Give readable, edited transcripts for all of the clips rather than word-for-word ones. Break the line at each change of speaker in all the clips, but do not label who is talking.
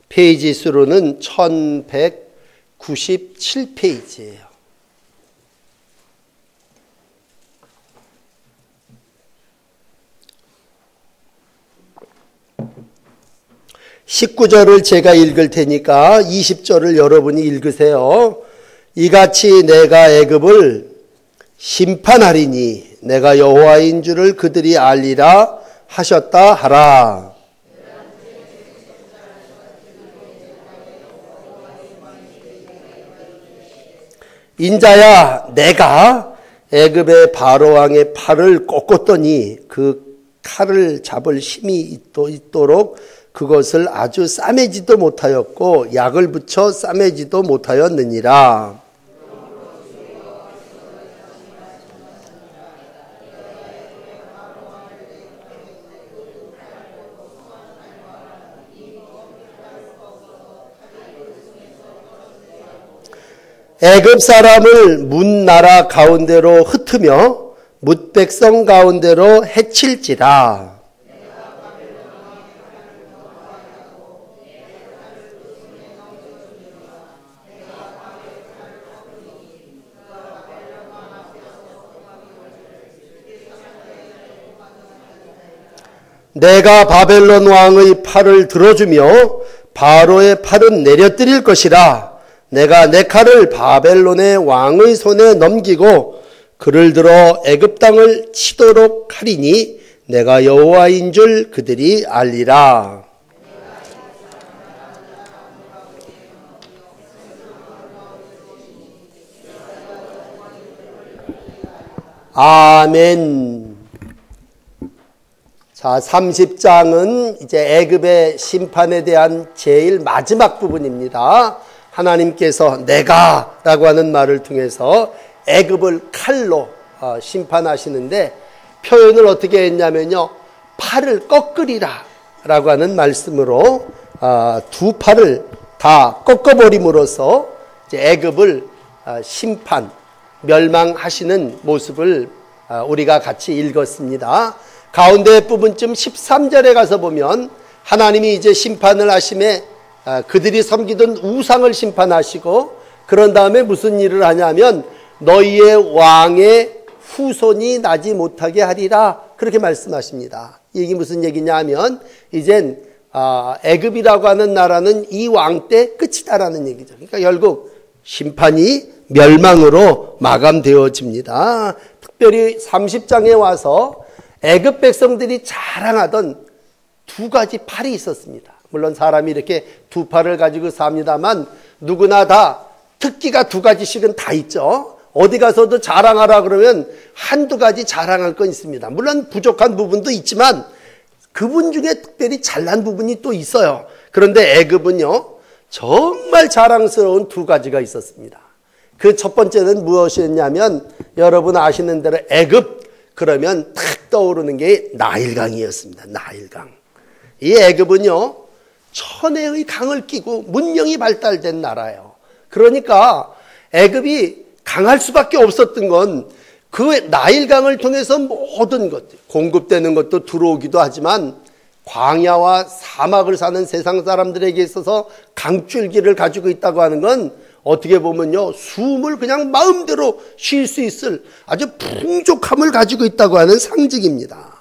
페이지 수로는 1197페이지예요. (19절을) 제가 읽을 테니까 (20절을) 여러분이 읽으세요. 이같이 내가 애굽을 심판하리니 내가 여호와인 줄을 그들이 알리라 하셨다 하라. 인자야, 내가 애굽의 바로 왕의 팔을 꺾었더니 그 칼을 잡을 힘이 있도록 그것을 아주 싸매지도 못하였고 약을 붙여 싸매지도 못하였느니라. 애굽 사람을 문 나라 가운데로 흩으며 뭇 백성 가운데로 해칠지라. 내가 바벨론 왕의 팔을 들어주며 바로의 팔은 내려뜨릴 것이라. 내가 내 칼을 바벨론의 왕의 손에 넘기고 그를 들어 애굽 땅을 치도록 하리니 내가 여호와인 줄 그들이 알리라. 아멘. 자, 30장은 이제 애굽의 심판에 대한 제일 마지막 부분입니다. 하나님께서 내가 라고 하는 말을 통해서 애굽을 칼로 심판하시는데 표현을 어떻게 했냐면요, 팔을 꺾으리라 라고 하는 말씀으로 두 팔을 다 꺾어버림으로써 이제 애굽을 심판, 멸망하시는 모습을 우리가 같이 읽었습니다. 가운데 부분쯤 13절에 가서 보면 하나님이 이제 심판을 하심에 그들이 섬기던 우상을 심판하시고 그런 다음에 무슨 일을 하냐면 너희의 왕의 후손이 나지 못하게 하리라 그렇게 말씀하십니다. 이게 무슨 얘기냐 하면 이젠 애굽이라고 하는 나라는 이 왕 때 끝이다라는 얘기죠. 그러니까 결국 심판이 멸망으로 마감되어집니다. 특별히 30장에 와서 애굽 백성들이 자랑하던 두 가지 팔이 있었습니다. 물론 사람이 이렇게 두 팔을 가지고 삽니다만 누구나 다 특기가 두 가지씩은 다 있죠. 어디 가서도 자랑하라 그러면 한두 가지 자랑할 건 있습니다. 물론 부족한 부분도 있지만 그분 중에 특별히 잘난 부분이 또 있어요. 그런데 애굽은요 정말 자랑스러운 두 가지가 있었습니다. 그 첫 번째는 무엇이었냐면 여러분 아시는 대로 애굽 그러면 탁 떠오르는 게 나일강이었습니다. 나일강. 이 애굽은요 천혜의 강을 끼고 문명이 발달된 나라예요. 그러니까 애굽이 강할 수밖에 없었던 건 그 나일강을 통해서 모든 것 공급되는 것도 들어오기도 하지만 광야와 사막을 사는 세상 사람들에게 있어서 강줄기를 가지고 있다고 하는 건 어떻게 보면요 숨을 그냥 마음대로 쉴 수 있을 아주 풍족함을 가지고 있다고 하는 상징입니다.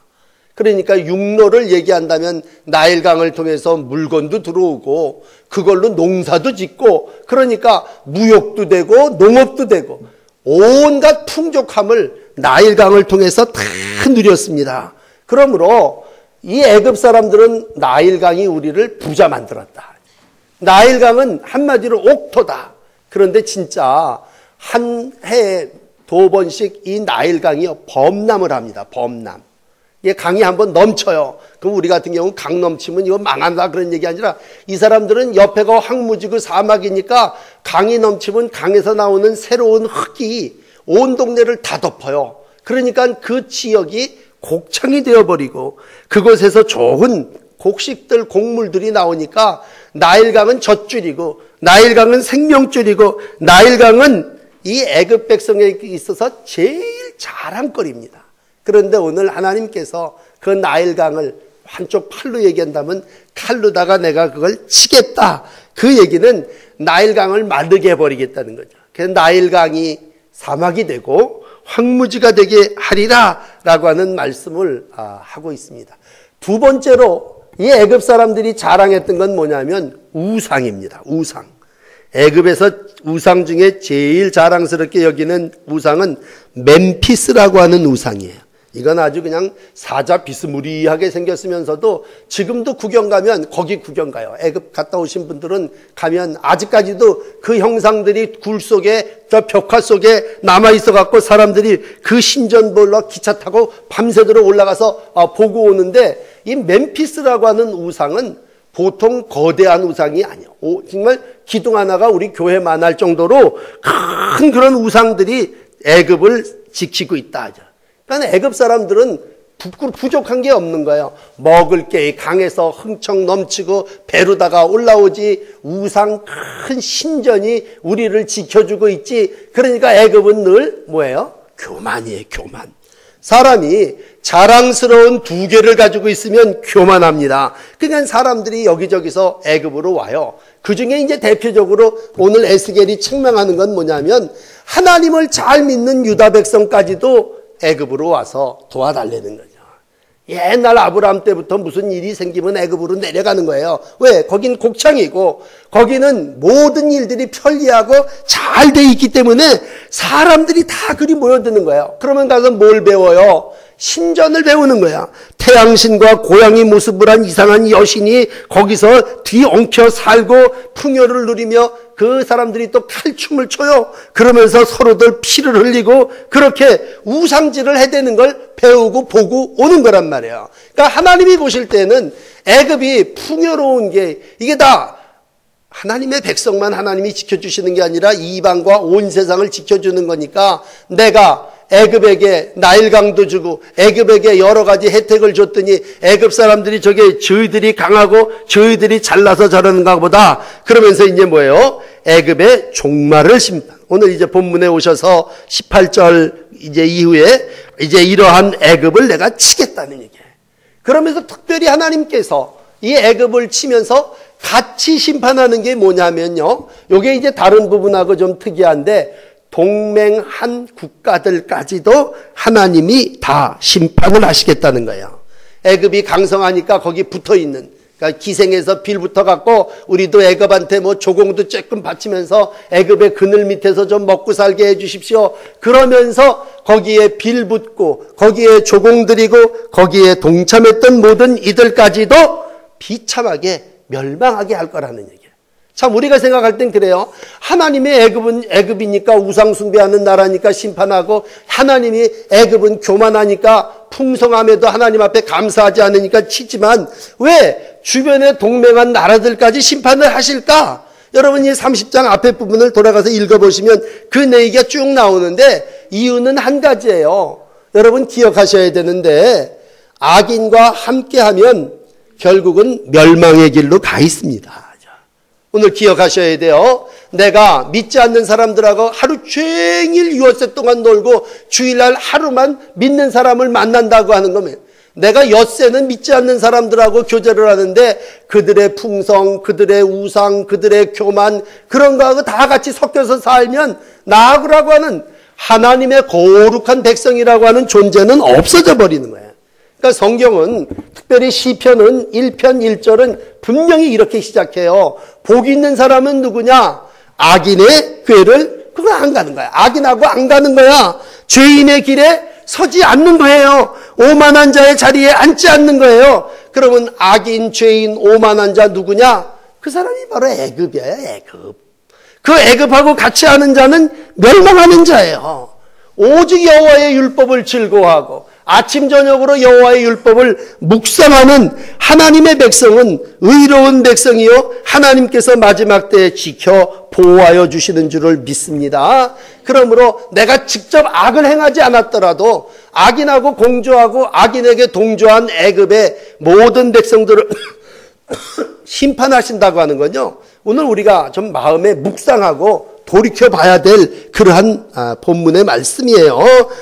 그러니까 육로를 얘기한다면 나일강을 통해서 물건도 들어오고 그걸로 농사도 짓고 그러니까 무역도 되고 농업도 되고 온갖 풍족함을 나일강을 통해서 다 누렸습니다. 그러므로 이 애굽 사람들은 나일강이 우리를 부자 만들었다. 나일강은 한마디로 옥토다. 그런데 진짜 한 해에 2번씩 이 나일강이요 범람을 합니다. 범람. 이게 강이 한번 넘쳐요. 그럼 우리 같은 경우는 강 넘치면 이거 망한다 그런 얘기 아니라 이 사람들은 옆에가 황무지고 사막이니까 강이 넘치면 강에서 나오는 새로운 흙이 온 동네를 다 덮어요. 그러니까 그 지역이 곡창이 되어버리고 그곳에서 좋은 곡식들 곡물들이 나오니까 나일강은 젖줄이고 나일강은 생명줄이고 나일강은 이 애굽 백성에게 있어서 제일 자랑거리입니다. 그런데 오늘 하나님께서 그 나일강을 한쪽 팔로 얘기한다면 칼로다가 내가 그걸 치겠다. 그 얘기는 나일강을 마르게 해버리겠다는 거죠. 그래서 나일강이 사막이 되고 황무지가 되게 하리라 라고 하는 말씀을 하고 있습니다. 두 번째로 이 애굽 사람들이 자랑했던 건 뭐냐면 우상입니다. 우상. 애굽에서 우상 중에 제일 자랑스럽게 여기는 우상은 멤피스라고 하는 우상이에요. 이건 아주 그냥 사자 비스무리하게 생겼으면서도 지금도 구경 가면 거기 구경 가요. 애굽 갔다 오신 분들은 가면 아직까지도 그 형상들이 굴 속에 저 벽화 속에 남아 있어 갖고 사람들이 그 신전 보러 기차 타고 밤새도록 올라가서 보고 오는데, 이 멤피스라고 하는 우상은 보통 거대한 우상이 아니에요. 정말 기둥 하나가 우리 교회만 할 정도로 큰 그런 우상들이 애굽을 지키고 있다 하죠. 그러니까 애굽 사람들은 부족한 게 없는 거예요. 먹을 게 강에서 흥청 넘치고 배로다가 올라오지, 우상 큰 신전이 우리를 지켜주고 있지. 그러니까 애굽은 늘 뭐예요? 교만이에요. 교만. 사람이 자랑스러운 두 개를 가지고 있으면 교만합니다. 그러니까 사람들이 여기저기서 애굽으로 와요. 그 중에 이제 대표적으로 오늘 에스겔이 책망하는 건 뭐냐면, 하나님을 잘 믿는 유다 백성까지도 애굽으로 와서 도와달라는 거죠. 옛날 아브라함 때부터 무슨 일이 생기면 애굽으로 내려가는 거예요. 왜? 거긴 곡창이고 거기는 모든 일들이 편리하고 잘 돼 있기 때문에 사람들이 다 그리 모여드는 거예요. 그러면 가서 뭘 배워요? 신전을 배우는 거야. 태양신과 고양이 모습을 한 이상한 여신이 거기서 뒤엉켜 살고 풍요를 누리며 그 사람들이 또 칼춤을 춰요. 그러면서 서로들 피를 흘리고 그렇게 우상질을 해대는 걸 배우고 보고 오는 거란 말이에요. 그러니까 하나님이 보실 때는 애굽이 풍요로운 게 이게 다 하나님의 백성만 하나님이 지켜주시는 게 아니라 이방과 온 세상을 지켜주는 거니까, 내가 애굽에게 나일강도 주고 애굽에게 여러 가지 혜택을 줬더니 애굽 사람들이 저게 저희들이 강하고 저희들이 잘나서 저러는가 보다 그러면서 이제 뭐예요? 애굽의 종말을 심판. 오늘 이제 본문에 오셔서 18절 이제 이후에 이제 이러한 애굽을 내가 치겠다는 얘기예요. 그러면서 특별히 하나님께서 이 애굽을 치면서 같이 심판하는 게 뭐냐면요, 요게 이제 다른 부분하고 좀 특이한데, 동맹한 국가들까지도 하나님이 다 심판을 하시겠다는 거예요. 애굽이 강성하니까 거기 붙어있는, 그러니까 기생에서 빌 붙어갖고 우리도 애굽한테 뭐 조공도 조금 바치면서 애굽의 그늘 밑에서 좀 먹고 살게 해주십시오. 그러면서 거기에 빌 붙고 거기에 조공 드리고 거기에 동참했던 모든 이들까지도 비참하게 멸망하게 할 거라는 얘기예요. 참 우리가 생각할 땐 그래요. 하나님의 애굽은 애굽이니까 우상 숭배하는 나라니까 심판하고, 하나님이 애굽은 교만하니까 풍성함에도 하나님 앞에 감사하지 않으니까 치지만 왜 주변에 동맹한 나라들까지 심판을 하실까? 여러분 이 30장 앞에 부분을 돌아가서 읽어보시면 그 얘기가 쭉 나오는데, 이유는 한 가지예요. 여러분 기억하셔야 되는데, 악인과 함께하면 결국은 멸망의 길로 가 있습니다. 오늘 기억하셔야 돼요. 내가 믿지 않는 사람들하고 하루 종일 유월세 동안 놀고 주일날 하루만 믿는 사람을 만난다고 하는 거면, 내가 엿새는 믿지 않는 사람들하고 교제를 하는데 그들의 풍성, 그들의 우상, 그들의 교만 그런 거하고 다 같이 섞여서 살면 나하고라고 하는 하나님의 거룩한 백성이라고 하는 존재는 없어져 버리는 거예요. 그러니까 성경은 특별히 시편은 1편 1절은 분명히 이렇게 시작해요. 복 있는 사람은 누구냐? 악인의 궤를 그거 안 가는 거야. 악인하고 안 가는 거야. 죄인의 길에 서지 않는 거예요. 오만한 자의 자리에 앉지 않는 거예요. 그러면 악인, 죄인, 오만한 자 누구냐? 그 사람이 바로 애굽이에요. 애굽. 그 애굽하고 같이 하는 자는 멸망하는 자예요. 오직 여호와의 율법을 즐거워하고 아침 저녁으로 여호와의 율법을 묵상하는 하나님의 백성은 의로운 백성이요 하나님께서 마지막 때에 지켜 보호하여 주시는 줄을 믿습니다. 그러므로 내가 직접 악을 행하지 않았더라도 악인하고 공조하고 악인에게 동조한 애굽의 모든 백성들을 심판하신다고 하는 건요, 오늘 우리가 좀 마음에 묵상하고 돌이켜봐야 될 그러한 본문의 말씀이에요.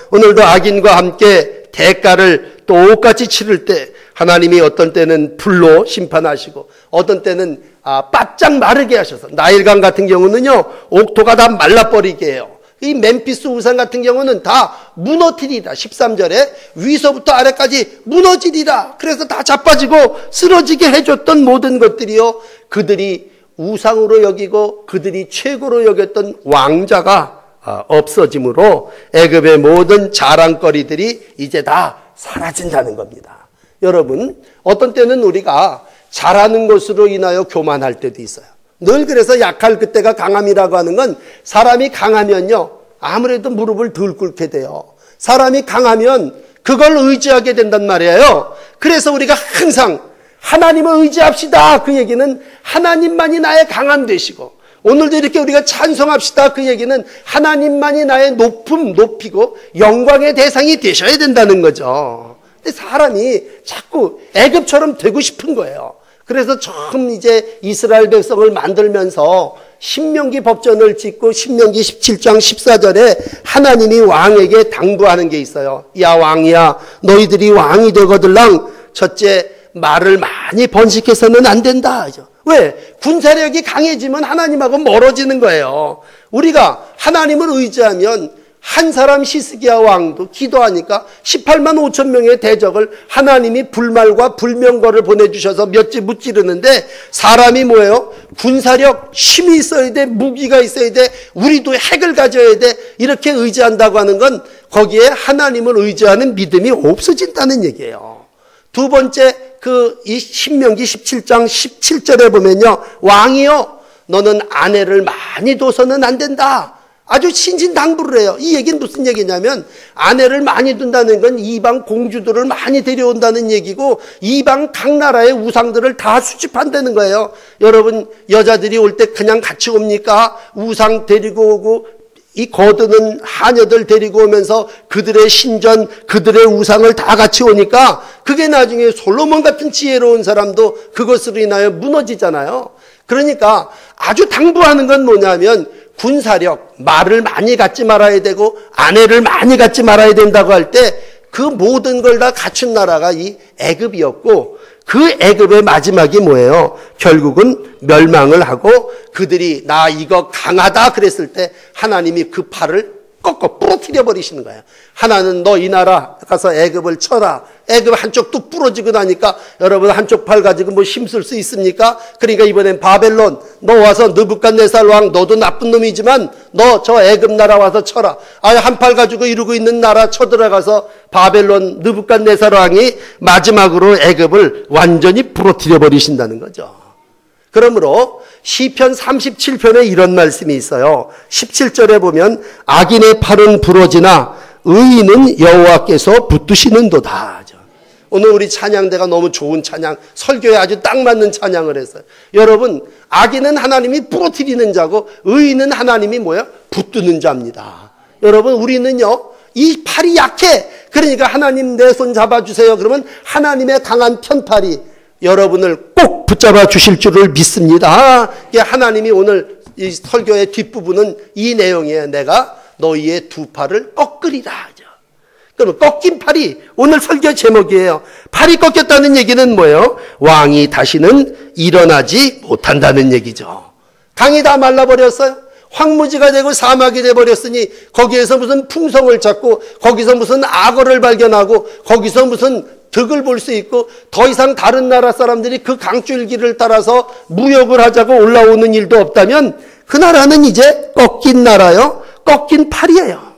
오늘도 악인과 함께 대가를 똑같이 치를 때 하나님이 어떤 때는 불로 심판하시고 어떤 때는 바짝 마르게 하셔서, 나일강 같은 경우는요 옥토가 다 말라버리게 해요. 이 멤피스 우상 같은 경우는 다 무너뜨리다. 13절에 위서부터 아래까지 무너지리라. 그래서 다 자빠지고 쓰러지게 해줬던 모든 것들이요, 그들이 우상으로 여기고 그들이 최고로 여겼던 왕자가 없어짐으로 애굽의 모든 자랑거리들이 이제 다 사라진다는 겁니다. 여러분, 어떤 때는 우리가 잘하는 것으로 인하여 교만할 때도 있어요. 늘 그래서 약할 그때가 강함이라고 하는 건, 사람이 강하면요 아무래도 무릎을 덜 꿇게 돼요. 사람이 강하면 그걸 의지하게 된단 말이에요. 그래서 우리가 항상 하나님을 의지합시다. 그 얘기는 하나님만이 나의 강함 되시고, 오늘도 이렇게 우리가 찬송합시다. 그 얘기는 하나님만이 나의 높음, 높이고 영광의 대상이 되셔야 된다는 거죠. 근데 사람이 자꾸 애굽처럼 되고 싶은 거예요. 그래서 처음 이제 이스라엘 백성을 만들면서 신명기 법전을 짓고 신명기 17장 14절에 하나님이 왕에게 당부하는 게 있어요. 야 왕이야, 너희들이 왕이 되거들랑 첫째, 말을 많이 번식해서는 안 된다. 왜? 군사력이 강해지면 하나님하고 멀어지는 거예요. 우리가 하나님을 의지하면 한 사람 히스기야 왕도 기도하니까 18만 5천 명의 대적을 하나님이 불말과 불명거를 보내주셔서 몇 집 무찌르는데, 사람이 뭐예요? 군사력, 힘이 있어야 돼, 무기가 있어야 돼, 우리도 핵을 가져야 돼, 이렇게 의지한다고 하는 건 거기에 하나님을 의지하는 믿음이 없어진다는 얘기예요. 두 번째, 이 신명기 17장 17절에 보면요, 왕이요 너는 아내를 많이 둬서는 안 된다. 아주 신신당부를 해요. 이 얘기는 무슨 얘기냐면, 아내를 많이 둔다는 건 이방 공주들을 많이 데려온다는 얘기고, 이방 각 나라의 우상들을 다 수집한다는 거예요. 여러분, 여자들이 올 때 그냥 같이 옵니까? 우상 데리고 오고, 이 거드는 하녀들 데리고 오면서 그들의 신전, 그들의 우상을 다 같이 오니까 그게 나중에 솔로몬 같은 지혜로운 사람도 그것으로 인하여 무너지잖아요. 그러니까 아주 당부하는 건 뭐냐면, 군사력, 말을 많이 갖지 말아야 되고 아내를 많이 갖지 말아야 된다고 할 때 그 모든 걸 다 갖춘 나라가 이 애굽이었고, 그 애굽의 마지막이 뭐예요? 결국은 멸망을 하고 그들이 나 이거 강하다 그랬을 때 하나님이 그 팔을 꺾어 부러뜨려 버리시는 거예요. 하나는 너 이 나라 가서 애굽을 쳐라. 애굽 한쪽 뚝 부러지고 나니까 여러분 한쪽 팔 가지고 뭐 힘쓸 수 있습니까? 그러니까 이번엔 바벨론, 너 와서 느부갓네살 왕, 너도 나쁜 놈이지만 너 저 애굽 나라 와서 쳐라. 한 팔 가지고 이러고 있는 나라 쳐들어가서 바벨론 느부갓네살 왕이 마지막으로 애굽을 완전히 부러뜨려 버리신다는 거죠. 그러므로 시편 37편에 이런 말씀이 있어요. 17절에 보면 악인의 팔은 부러지나 의인은 여호와께서 붙드시는도다. 오늘 우리 찬양대가 너무 좋은 찬양, 설교에 아주 딱 맞는 찬양을 했어요. 여러분, 악인은 하나님이 부러뜨리는 자고 의인은 하나님이 뭐야? 붙드는 자입니다. 여러분, 우리는요 이 팔이 약해. 그러니까 하나님 내 손 잡아주세요. 그러면 하나님의 강한 편팔이 여러분을 꼭 붙잡아 주실 줄을 믿습니다. 하나님이 오늘 이 설교의 뒷부분은 이 내용이에요. 내가 너희의 두 팔을 꺾으리라. 그럼 꺾인 팔이 오늘 설교 제목이에요. 팔이 꺾였다는 얘기는 뭐예요? 왕이 다시는 일어나지 못한다는 얘기죠. 강이 다 말라버렸어요. 황무지가 되고 사막이 돼버렸으니 거기에서 무슨 풍성을 찾고 거기서 무슨 악어를 발견하고 거기서 무슨 득을 볼 수 있고 더 이상 다른 나라 사람들이 그 강줄기를 따라서 무역을 하자고 올라오는 일도 없다면 그 나라는 이제 꺾인 나라요. 꺾인 팔이에요.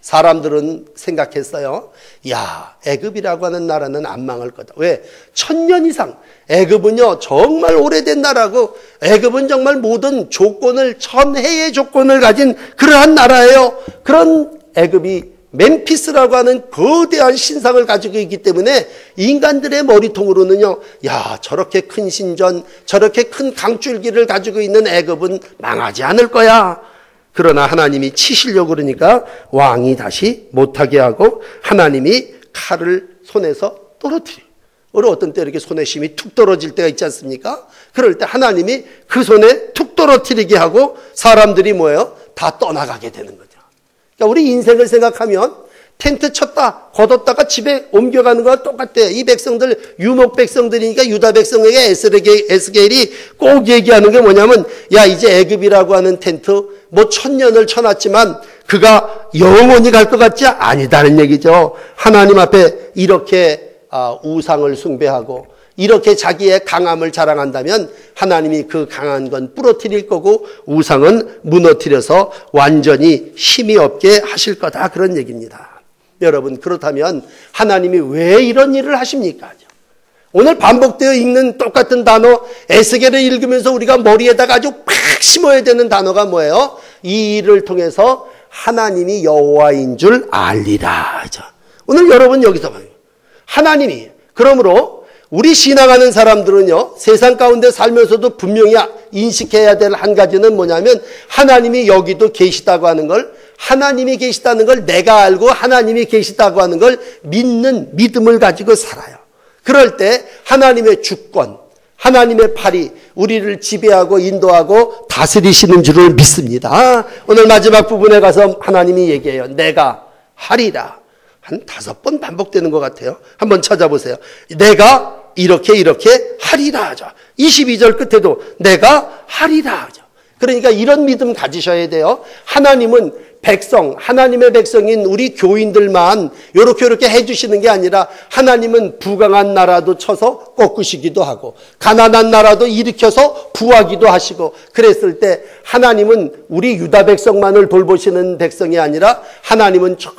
사람들은 생각했어요. 야, 애굽이라고 하는 나라는 안 망할 거다. 왜? 1000년 이상. 애굽은요 정말 오래된 나라고 애굽은 정말 모든 조건을, 천혜의 조건을 가진 그러한 나라예요. 그런 애굽이 멤피스라고 하는 거대한 신상을 가지고 있기 때문에 인간들의 머리통으로는요, 야, 저렇게 큰 신전, 저렇게 큰 강줄기를 가지고 있는 애굽은 망하지 않을 거야. 그러나 하나님이 치시려고 그러니까 왕이 다시 못하게 하고 하나님이 칼을 손에서 떨어뜨려. 우리 어떤 때 이렇게 손에 힘이 툭 떨어질 때가 있지 않습니까? 그럴 때 하나님이 그 손에 툭 떨어뜨리게 하고 사람들이 뭐예요? 다 떠나가게 되는 거죠. 그러니까 우리 인생을 생각하면 텐트 쳤다 걷었다가 집에 옮겨가는 거와 똑같아요. 이 백성들 유목 백성들이니까 유다 백성에게 에스겔이 꼭 얘기하는 게 뭐냐면 야 이제 애굽이라고 하는 텐트 뭐 1000년을 쳐놨지만 그가 영원히 갈 것 같지 아니다는 얘기죠. 하나님 앞에 이렇게 우상을 숭배하고 이렇게 자기의 강함을 자랑한다면 하나님이 그 강한 건 부러뜨릴 거고 우상은 무너뜨려서 완전히 힘이 없게 하실 거다 그런 얘기입니다. 여러분 그렇다면 하나님이 왜 이런 일을 하십니까? 오늘 반복되어 읽는 똑같은 단어 에스겔을 읽으면서 우리가 머리에다가 아주 팍 심어야 되는 단어가 뭐예요? 이 일을 통해서 하나님이 여호와인 줄 알리라. 오늘 여러분 여기서 봐요. 하나님이 그러므로 우리 신앙하는 사람들은요 세상 가운데 살면서도 분명히 인식해야 될 한 가지는 뭐냐면 하나님이 여기도 계시다고 하는 걸 하나님이 계시다는 걸 내가 알고 하나님이 계시다고 하는 걸 믿는 믿음을 가지고 살아요. 그럴 때 하나님의 주권, 하나님의 팔이 우리를 지배하고 인도하고 다스리시는 줄을 믿습니다. 오늘 마지막 부분에 가서 하나님이 얘기해요. 내가 하리라. 한 5번 반복되는 것 같아요. 한번 찾아보세요. 내가 이렇게 하리라 하죠. 22절 끝에도 내가 하리라 하죠. 그러니까 이런 믿음 가지셔야 돼요. 하나님은 백성, 하나님의 백성인 우리 교인들만 이렇게 해주시는 게 아니라 하나님은 부강한 나라도 쳐서 꺾으시기도 하고 가난한 나라도 일으켜서 부하기도 하시고 그랬을 때 하나님은 우리 유다 백성만을 돌보시는 백성이 아니라 하나님은 저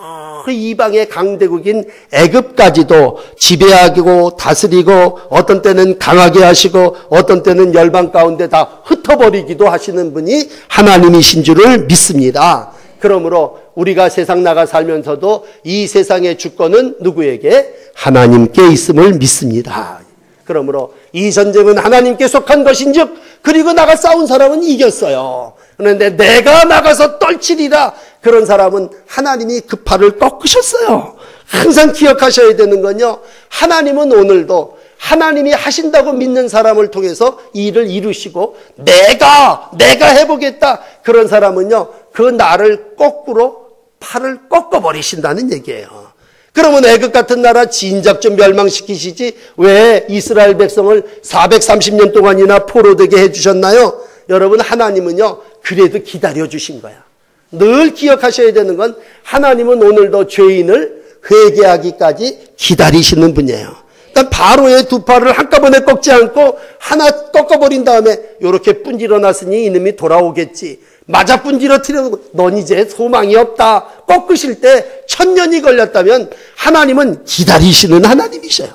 이방의 강대국인 애굽까지도 지배하고 다스리고 어떤 때는 강하게 하시고 어떤 때는 열방 가운데 다 흩어버리기도 하시는 분이 하나님이신 줄을 믿습니다. 그러므로 우리가 세상 나가 살면서도 이 세상의 주권은 누구에게? 하나님께 있음을 믿습니다. 그러므로 이 전쟁은 하나님께 속한 것인즉 그리고 나가 싸운 사람은 이겼어요. 그런데 내가 나가서 떨치리라 그런 사람은 하나님이 그 팔을 꺾으셨어요. 항상 기억하셔야 되는 건요. 하나님은 오늘도 하나님이 하신다고 믿는 사람을 통해서 이 일을 이루시고 내가 해보겠다 그런 사람은요. 그 나를 거꾸로 팔을 꺾어버리신다는 얘기예요. 그러면 애굽 같은 나라 진작 좀 멸망시키시지 왜 이스라엘 백성을 430년 동안이나 포로되게 해주셨나요? 여러분 하나님은요. 그래도 기다려주신 거야. 늘 기억하셔야 되는 건 하나님은 오늘도 죄인을 회개하기까지 기다리시는 분이에요. 그러니까 바로의 두 팔을 한꺼번에 꺾지 않고 하나 꺾어버린 다음에 이렇게 분질러놨으니 이놈이 돌아오겠지. 맞아 분질러뜨려도 넌 이제 소망이 없다. 꺾으실 때 1000년이 걸렸다면 하나님은 기다리시는 하나님이셔요.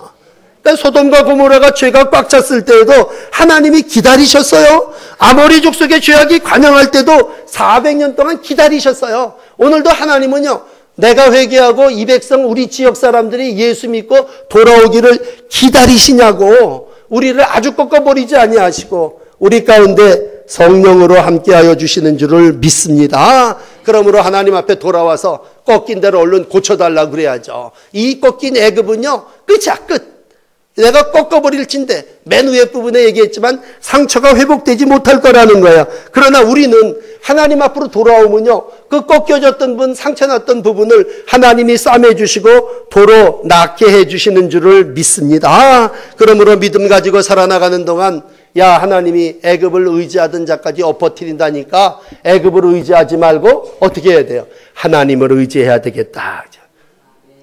그러니까 소돔과 고모라가 죄가 꽉 찼을 때에도 하나님이 기다리셨어요. 아모리 족속의 죄악이 관영할 때도 400년 동안 기다리셨어요. 오늘도 하나님은요. 내가 회개하고 이 백성 우리 지역 사람들이 예수 믿고 돌아오기를 기다리시냐고 우리를 아주 꺾어버리지 아니하시고 우리 가운데 성령으로 함께하여 주시는 줄을 믿습니다. 그러므로 하나님 앞에 돌아와서 꺾인 대로 얼른 고쳐달라고 그래야죠. 이 꺾인 애굽은요. 끝이야 끝. 내가 꺾어버릴 진데 맨 위에 부분에 얘기했지만 상처가 회복되지 못할 거라는 거예요. 그러나 우리는 하나님 앞으로 돌아오면요. 그 꺾여졌던 분, 상처났던 부분을 하나님이 싸매주시고 도로 낫게 해주시는 줄을 믿습니다. 그러므로 믿음 가지고 살아나가는 동안 야 하나님이 애굽을 의지하던 자까지 엎어뜨린다니까 애굽을 의지하지 말고 어떻게 해야 돼요? 하나님을 의지해야 되겠다.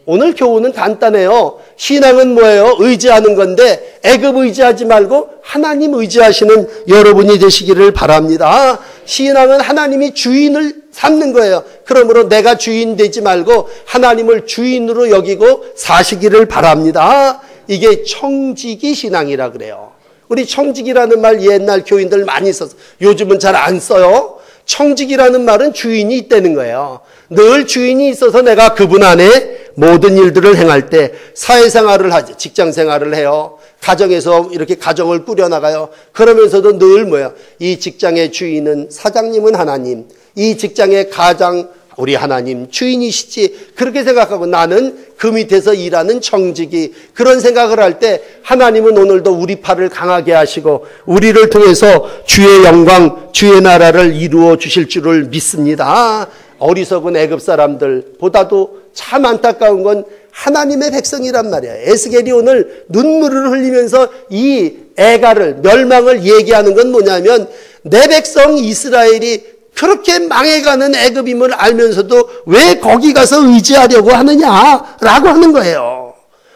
오늘 교훈은 간단해요. 신앙은 뭐예요? 의지하는 건데 애굽 의지하지 말고 하나님 의지하시는 여러분이 되시기를 바랍니다. 신앙은 하나님이 주인을 삼는 거예요. 그러므로 내가 주인 되지 말고 하나님을 주인으로 여기고 사시기를 바랍니다. 이게 청지기 신앙이라 그래요. 우리 청지기라는 말 옛날 교인들 많이 써서 요즘은 잘 안 써요. 청지기라는 말은 주인이 있다는 거예요. 늘 주인이 있어서 내가 그분 안에 모든 일들을 행할 때 사회생활을 하죠. 직장생활을 해요. 가정에서 이렇게 가정을 꾸려나가요. 그러면서도 늘 뭐야? 이 직장의 주인은 사장님은 하나님, 이 직장의 가장 우리 하나님 주인이시지 그렇게 생각하고 나는 그 밑에서 일하는 청지기 그런 생각을 할 때 하나님은 오늘도 우리 팔을 강하게 하시고 우리를 통해서 주의 영광 주의 나라를 이루어 주실 줄을 믿습니다. 어리석은 애굽 사람들보다도 참 안타까운 건 하나님의 백성이란 말이야. 에스겔이 오늘 눈물을 흘리면서 이 애가를, 멸망을 얘기하는 건 뭐냐면 내 백성 이스라엘이 그렇게 망해가는 애굽임을 알면서도 왜 거기 가서 의지하려고 하느냐라고 하는 거예요.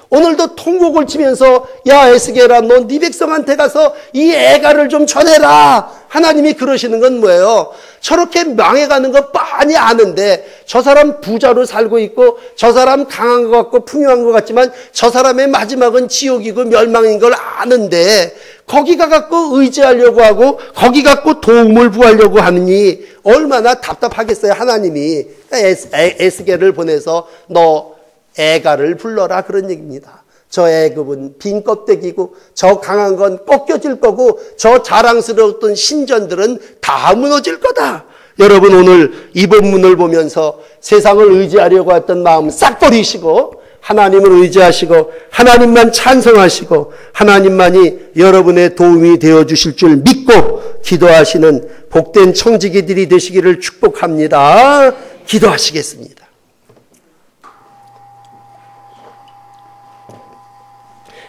오늘도 통곡을 치면서 야 에스겔아, 너 네 백성한테 가서 이 애가를 좀 전해라. 하나님이 그러시는 건 뭐예요? 저렇게 망해가는 거 뻔히 아는데 저 사람 부자로 살고 있고 저 사람 강한 것 같고 풍요한 것 같지만 저 사람의 마지막은 지옥이고 멸망인 걸 아는데 거기 가갖고 의지하려고 하고 거기 갖고 도움을 구하려고 하느니 얼마나 답답하겠어요. 하나님이 에스겔을 보내서 너 애가를 불러라 그런 얘기입니다. 저 애굽은 빈 껍데기고 저 강한 건 꺾여질 거고 저 자랑스러웠던 신전들은 다 무너질 거다. 여러분 오늘 이 본문을 보면서 세상을 의지하려고 했던 마음 싹 버리시고 하나님을 의지하시고 하나님만 찬송하시고 하나님만이 여러분의 도움이 되어주실 줄 믿고 기도하시는 복된 청지기들이 되시기를 축복합니다. 기도하시겠습니다.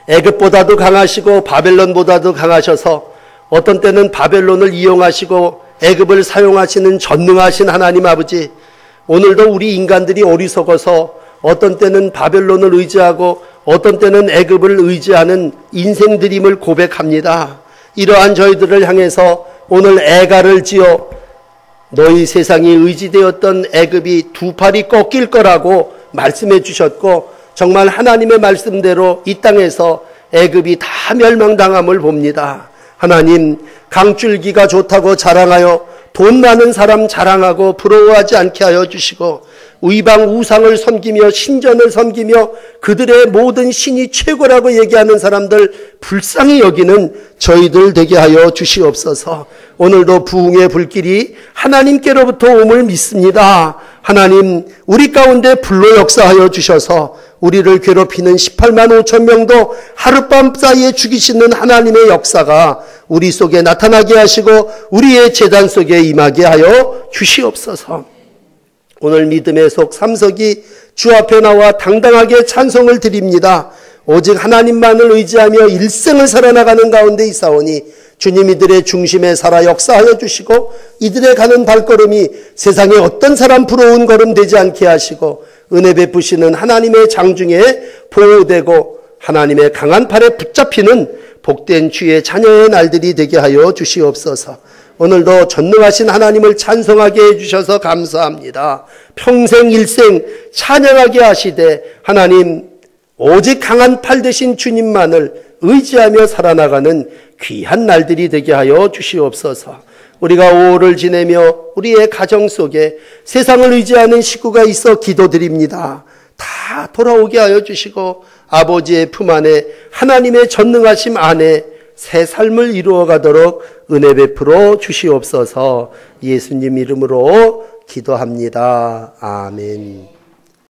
애굽보다도 강하시고 바벨론보다도 강하셔서 어떤 때는 바벨론을 이용하시고 애굽을 사용하시는 전능하신 하나님 아버지, 오늘도 우리 인간들이 어리석어서 어떤 때는 바벨론을 의지하고 어떤 때는 애굽을 의지하는 인생들임을 고백합니다. 이러한 저희들을 향해서 오늘 애가를 지어 너희 세상이 의지되었던 애굽이 두 팔이 꺾일 거라고 말씀해 주셨고 정말 하나님의 말씀대로 이 땅에서 애굽이 다 멸망당함을 봅니다. 하나님, 강줄기가 좋다고 자랑하여 돈 많은 사람 자랑하고 부러워하지 않게 하여 주시고 의방 우상을 섬기며 신전을 섬기며 그들의 모든 신이 최고라고 얘기하는 사람들 불쌍히 여기는 저희들 되게 하여 주시옵소서. 오늘도 부흥의 불길이 하나님께로부터 옴을 믿습니다. 하나님, 우리 가운데 불로 역사하여 주셔서 우리를 괴롭히는 18만 5천 명도 하룻밤 사이에 죽이시는 하나님의 역사가 우리 속에 나타나게 하시고 우리의 재단 속에 임하게 하여 주시옵소서. 오늘 믿음의 속 삼석이 주 앞에 나와 당당하게 찬송을 드립니다. 오직 하나님만을 의지하며 일생을 살아나가는 가운데 있사오니 주님 이들의 중심에 살아 역사하여 주시고 이들의 가는 발걸음이 세상에 어떤 사람 부러운 걸음 되지 않게 하시고 은혜 베푸시는 하나님의 장중에 보호되고 하나님의 강한 팔에 붙잡히는 복된 주의 자녀의 날들이 되게 하여 주시옵소서. 오늘도 전능하신 하나님을 찬송하게 해주셔서 감사합니다. 평생 일생 찬양하게 하시되 하나님 오직 강한 팔 되신 주님만을 의지하며 살아나가는 귀한 날들이 되게 하여 주시옵소서. 우리가 5월을 지내며 우리의 가정 속에 세상을 의지하는 식구가 있어 기도드립니다. 다 돌아오게 하여 주시고 아버지의 품 안에 하나님의 전능하심 안에 새 삶을 이루어가도록 은혜 베풀어 주시옵소서. 예수님 이름으로 기도합니다. 아멘.